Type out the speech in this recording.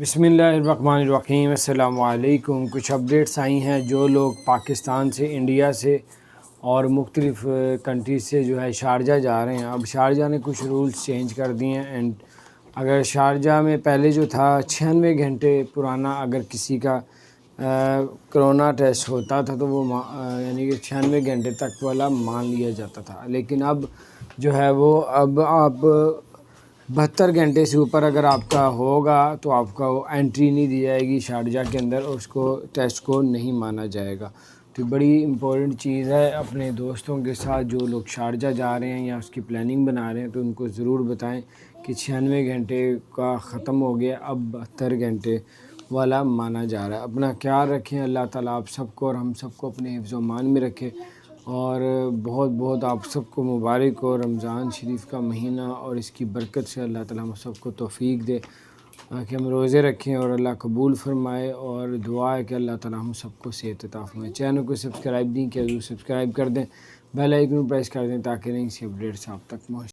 بسم اللہ الرحمن الرحیم، السلام علیکم۔ کچھ اپڈیٹس آئی ہیں جو لوگ پاکستان سے، انڈیا سے اور مختلف کنٹریز سے جو ہے شارجہ جا رہے ہیں۔ اب شارجہ نے کچھ رولز چینج کر دیے ہیں، اینڈ اگر شارجہ میں پہلے جو تھا 96 گھنٹے پرانا اگر کسی کا کرونا ٹیسٹ ہوتا تھا تو وہ یعنی کہ 96 گھنٹے تک والا مان لیا جاتا تھا، لیکن اب جو ہے وہ اب آپ 72 گھنٹے سے اوپر اگر آپ کا ہوگا تو آپ کا وہ انٹری نہیں دی جائے گی شارجہ کے اندر، اور اس کو ٹیسٹ کو نہیں مانا جائے گا۔ تو بڑی امپورٹنٹ چیز ہے، اپنے دوستوں کے ساتھ جو لوگ شارجہ جا رہے ہیں یا اس کی پلاننگ بنا رہے ہیں تو ان کو ضرور بتائیں کہ 96 گھنٹے کا ختم ہو گیا، اب 72 گھنٹے والا مانا جا رہا ہے۔ اپنا خیال رکھیں، اللہ تعالیٰ آپ سب کو اور ہم سب کو اپنے حفظ و امان میں رکھے، اور بہت بہت آپ سب کو مبارک ہو رمضان شریف کا مہینہ، اور اس کی برکت سے اللہ تعالیٰ ہم سب کو توفیق دے کہ ہم روزے رکھیں اور اللہ قبول فرمائے، اور دعا ہے کہ اللہ تعالیٰ ہم سب کو صحت عطا فرمائے۔ چینل کو سبسکرائب نہیں کیا تو سبسکرائب کر دیں، بیل آئیکن پریس کر دیں تاکہ نئی سی اپڈیٹس آپ تک پہنچیں۔